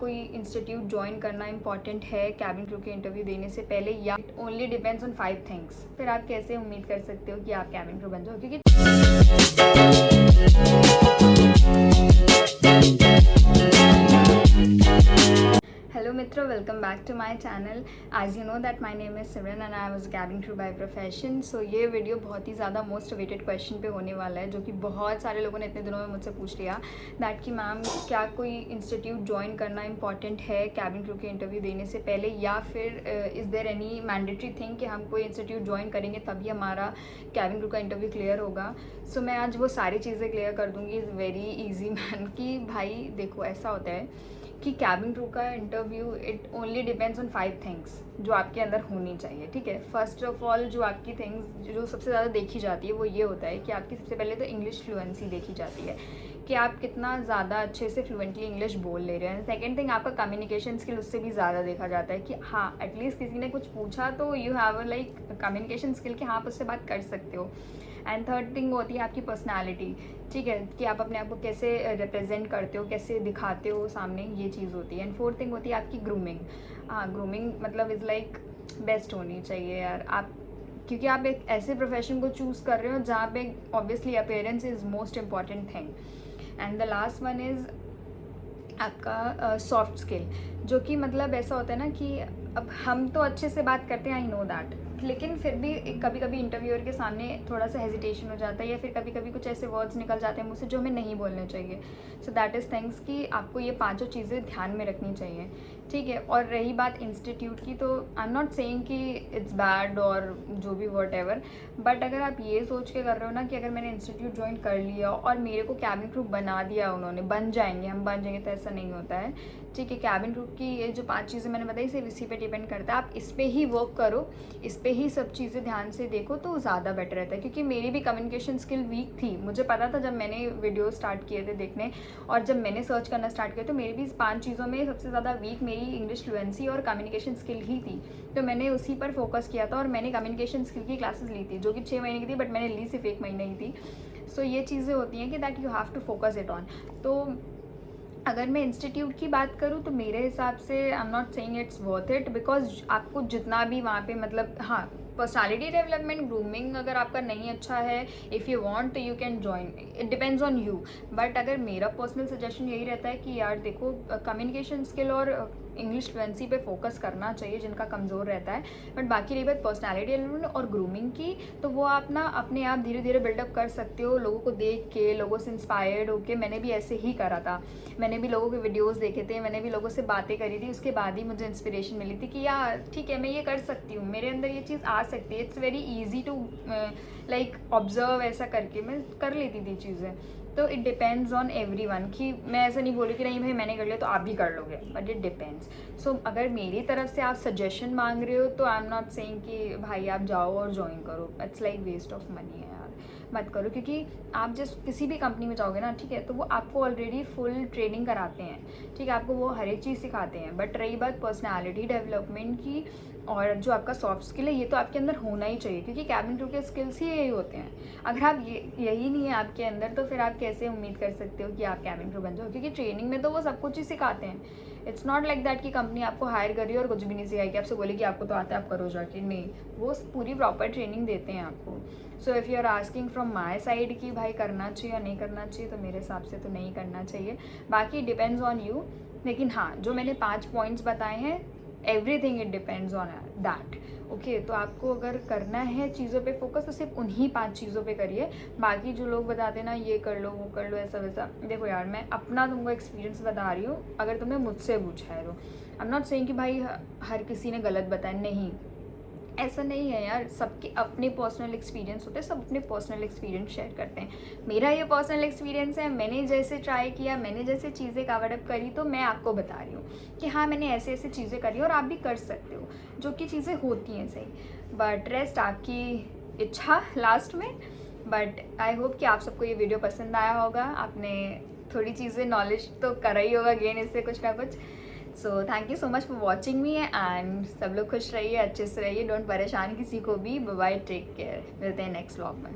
कोई institute join करना important है कैबिन क्रू के इंटरव्यू देने से पहले, या it only depends on 5 things? फिर आप कैसे उम्मीद कर सकते हो कि आप कैबिन क्रू बन जाओ? क्योंकि हेलो मित्रों, welcome back to my channel. As you know that my name is Simran and I was cabin crew by profession. So ये वीडियो बहुत ही ज़्यादा मोस्ट अवेटेड क्वेश्चन पे होने वाला है, जो कि बहुत सारे लोगों ने इतने दिनों में मुझसे पूछ लिया दैट कि मैम क्या कोई इंस्टीट्यूट ज्वाइन करना इंपॉर्टेंट है कैबिन क्रू के इंटरव्यू देने से पहले, या फिर is there any mandatory thing कि हम कोई इंस्टीट्यूट ज्वाइन करेंगे तभी हमारा कैबिन क्रू का इंटरव्यू क्लियर होगा। सो मैं आज वो सारी चीज़ें क्लियर कर दूँगी इज़ वेरी ईजी मैन। कि भाई देखो, ऐसा होता है कि कैबिन क्रू का interview it only depends on 5 things जो आपके अंदर होनी चाहिए। ठीक है, फर्स्ट ऑफ ऑल जो आपकी थिंग्स जो सबसे ज़्यादा देखी जाती है वो ये होता है कि आपकी सबसे पहले तो इंग्लिश फ्लुएंसी देखी जाती है कि आप कितना ज़्यादा अच्छे से फ्लुएंटली इंग्लिश बोल ले रहे हैं। सेकेंड थिंग, आपका कम्युनिकेशन स्किल उससे भी ज़्यादा देखा जाता है कि हाँ एटलीस्ट किसी ने कुछ पूछा तो you have a like communication skill कि हाँ आप उससे बात कर सकते हो। एंड थर्ड थिंग होती है आपकी पर्सनालिटी। ठीक है, कि आप अपने आप को कैसे रिप्रेजेंट करते हो, कैसे दिखाते हो सामने, ये चीज़ होती है। एंड फोर्थ थिंग होती है आपकी ग्रूमिंग। हाँ, ग्रूमिंग मतलब इज़ लाइक बेस्ट होनी चाहिए यार आप, क्योंकि आप एक ऐसे प्रोफेशन को चूज़ कर रहे हो जहाँ पे obviously appearance is most important thing. And the last one is आपका सॉफ्ट स्किल, जो कि मतलब ऐसा होता है ना कि अब हम तो अच्छे से बात करते हैं, आई नो दैट, लेकिन फिर भी कभी कभी इंटरव्यूअर के सामने थोड़ा सा हेजिटेशन हो जाता है, या फिर कभी कभी कुछ ऐसे वर्ड्स निकल जाते हैं मुझसे जो हमें नहीं बोलने चाहिए। सो दैट इज़ थिंग्स कि आपको ये पांचों चीज़ें ध्यान में रखनी चाहिए। ठीक है, और रही बात इंस्टीट्यूट की, तो आई एम नॉट सेइंग कि इट्स बैड और जो भी वट एवर, बट अगर आप ये सोच के कर रहे हो ना कि अगर मैंने इंस्टीट्यूट ज्वाइन कर लिया और मेरे को कैबिन क्रू बना दिया उन्होंने, बन जाएंगे हम बन जाएंगे, तो ऐसा नहीं होता है। ठीक है, कैबिन क्रू की ये जो 5 चीज़ें मैंने बताई सिर्फ इसी पे डिपेंड करता है। आप इस पर ही वर्क करो, इस पर ही सब चीज़ें ध्यान से देखो तो ज़्यादा बेटर रहता है। क्योंकि मेरी भी कम्युनिकेशन स्किल वीक थी, मुझे पता था जब मैंने वीडियो स्टार्ट किए थे देखने और जब मैंने सर्च करना स्टार्ट किया, तो मेरी भी इस 5 चीज़ों में सबसे ज़्यादा वीक मेरी इंग्लिश फ्लुएंसी और कम्युनिकेशन स्किल ही थी। तो मैंने उसी पर फोकस किया था और मैंने कम्युनिकेशन स्किल की क्लासेस ली थी, जो कि 6 महीने की थी, बट मैंने ली सिर्फ 1 महीने की थी। सो ये चीज़ें होती हैं कि that you have to focus it on. तो अगर मैं इंस्टीट्यूट की बात करूँ तो मेरे हिसाब से I am not saying it's worth it, because आपको जितना भी वहाँ पे मतलब हाँ पर्सनालिटी डेवलपमेंट, ग्रूमिंग अगर आपका नहीं अच्छा है, if you want you can join, it depends on you. But अगर मेरा पर्सनल सजेशन यही रहता है कि यार देखो, कम्युनिकेशन स्किल और इंग्लिश फ्लुएंसी पे फोकस करना चाहिए जिनका कमज़ोर रहता है। बट बाकी रही बात पर्सनैलिटी डेवलपमेंट और ग्रूमिंग की, तो वो आप ना अपने आप धीरे धीरे बिल्डअप कर सकते हो लोगों को देख के, लोगों से इंस्पायर्ड होके। मैंने भी ऐसे ही करा था, मैंने भी लोगों के वीडियोस देखे थे, मैंने भी लोगों से बातें करी थी, उसके बाद ही मुझे इंस्पिरेशन मिली थी कि यार ठीक है मैं ये कर सकती हूँ, मेरे अंदर ये चीज़ आ सकती है। It's very easy to like observe, ऐसा करके मैं कर लेती थी चीज़ें। तो it depends on every one, कि मैं ऐसा नहीं बोली कि नहीं भाई मैंने कर लिया तो आप भी कर लोगे, बट इट डिपेंड्स। सो अगर मेरी तरफ से आप सजेशन मांग रहे हो तो आई एम नॉट सेइंग कि भाई आप जाओ और ज्वाइन करो, it's like waste of money है यार, मत करो। क्योंकि आप जिस किसी भी कंपनी में जाओगे ना, ठीक है, तो वो आपको ऑलरेडी फुल ट्रेनिंग कराते हैं, ठीक है, आपको वो हर एक चीज़ सिखाते हैं। बट रही बात पर्सनालिटी डेवलपमेंट की और जो आपका सॉफ्ट स्किल है, ये तो आपके अंदर होना ही चाहिए, क्योंकि कैबिन क्रू के स्किल्स ही यही होते हैं। अगर आप यही नहीं है आपके अंदर, तो फिर आप कैसे उम्मीद कर सकते हो कि आप कैबिन क्रू बन जाओ? क्योंकि ट्रेनिंग में तो वो सब कुछ ही सिखाते हैं। इट्स नॉट लाइक दैट कि कंपनी आपको हायर करी और कुछ भी नहीं सिखाएगी, आपसे बोले कि आपको तो आता है आप करो जाके, नहीं, वो पूरी प्रॉपर ट्रेनिंग देते हैं आपको। So if you are asking from my side कि भाई करना चाहिए या नहीं करना चाहिए, तो मेरे हिसाब से तो नहीं करना चाहिए। बाकी डिपेंड्स ऑन यू। लेकिन हाँ, जो मैंने 5 पॉइंट्स बताए हैं, everything it depends on that. Okay, तो आपको अगर करना है चीज़ों पे फोकस, तो सिर्फ उन्हीं 5 चीज़ों पे करिए। बाकी जो लोग बताते हैं ना ये कर लो वो कर लो ऐसा वैसा, देखो यार मैं अपना तुमको एक्सपीरियंस बता रही हूँ, अगर तुमने मुझसे पूछा है तो। आई एम नॉट सेइंग कि भाई हर किसी ने गलत बताया, नहीं, ऐसा नहीं है यार, सबके अपने पर्सनल एक्सपीरियंस होते हैं, सब अपने पर्सनल एक्सपीरियंस शेयर करते हैं। मेरा ये पर्सनल एक्सपीरियंस है, मैंने जैसे ट्राई किया, मैंने जैसे चीज़ें कवर अप करी, तो मैं आपको बता रही हूँ कि हाँ मैंने ऐसे ऐसे चीज़ें करी और आप भी कर सकते हो, जो कि चीज़ें होती हैं सही। बट रेस्ट आपकी इच्छा लास्ट में। बट आई होप कि आप सबको ये वीडियो पसंद आया होगा, आपने थोड़ी चीज़ें नॉलेज तो करा ही होगा गेन इससे कुछ ना कुछ। So thank you so much for watching me and सब लोग खुश रहिए, अच्छे से रहिए, डोंट परेशान किसी को भी। बाय, टेक केयर, मिलते हैं नेक्स्ट व्लॉग में।